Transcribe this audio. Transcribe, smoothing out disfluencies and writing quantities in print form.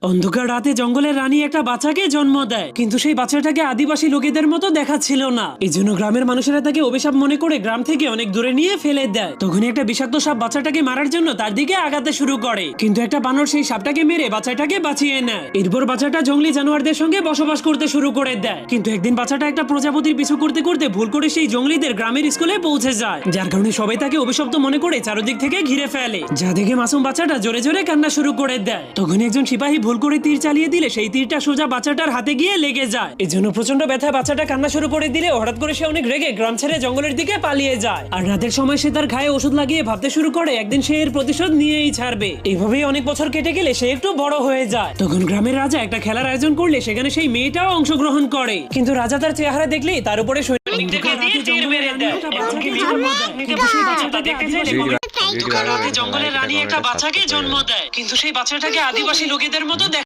অন্ধকার রাতে জঙ্গলের রানী একটা বাচ্চাকে জন্ম দেয়, কিন্তু সেই বাচ্চাটাকে আদিবাসী লোকেদের মতো দেখাচ্ছিল না। এই জন্য গ্রামের মানুষেরা তাকে অভিশাপ মনে করে গ্রাম থেকে অনেক দূরে নিয়ে ফেলে দেয়। তখনই একটা বিষাক্ত সাপ বাচ্চাটাকে মারার জন্য তার দিকে আগাতে শুরু করে, কিন্তু একটা বানর সেই সাপটাকে মেরে বাচ্চাটাকে বাঁচিয়ে নেয়। এরপর বাচ্চাটা জঙ্গলি জানোয়ারদের সঙ্গে বসবাস করতে শুরু করে দেয়। কিন্তু একদিন বাচ্চাটা একটা প্রজাপতির পিছু করতে করতে ভুল করে সেই জঙ্গলিদের গ্রামের স্কুলে পৌঁছে যায়, যার কারণে সবাই তাকে অভিশপ্ত মনে করে চারদিক থেকে ঘিরে ফেলে। যা দেখে মাসুম বাচ্চাটা জোরে জোরে কান্না শুরু করে দেয়। তখন একজন সিপাহী ভুল করে তীর চালিয়ে দিলে সেই তীরটা সোজা বাচ্চাটার হাতে গিয়ে লেগে যায়। এজন্য প্রচন্ড ব্যথা বাচ্চাটা কান্না শুরু করে দিলে হঠাৎ করে সে অনেক রেগে গ্রাম ছেড়ে জঙ্গলের দিকে পালিয়ে যায়। আর রাতের সময় সে তার গায়ে ওষুধ লাগিয়ে ভাবতে শুরু করে একদিন সে এর প্রতিশোধ নিয়েই ছাড়বে। এইভাবেই অনেক বছর কেটে গেলে সে একটু বড় হয়ে যায়। তখন গ্রামের রাজা একটা খেলার আয়োজন করলে সেখানে সেই মেয়েটাও অংশগ্রহণ করে, কিন্তু রাজা তার চেহারা দেখলেই তার উপরে জঙ্গলের রানী একটা বাচ্চাকে জন্ম দেয়, কিন্তু সেই বাচ্চাটাকে আদিবাসী লোকেদের মতো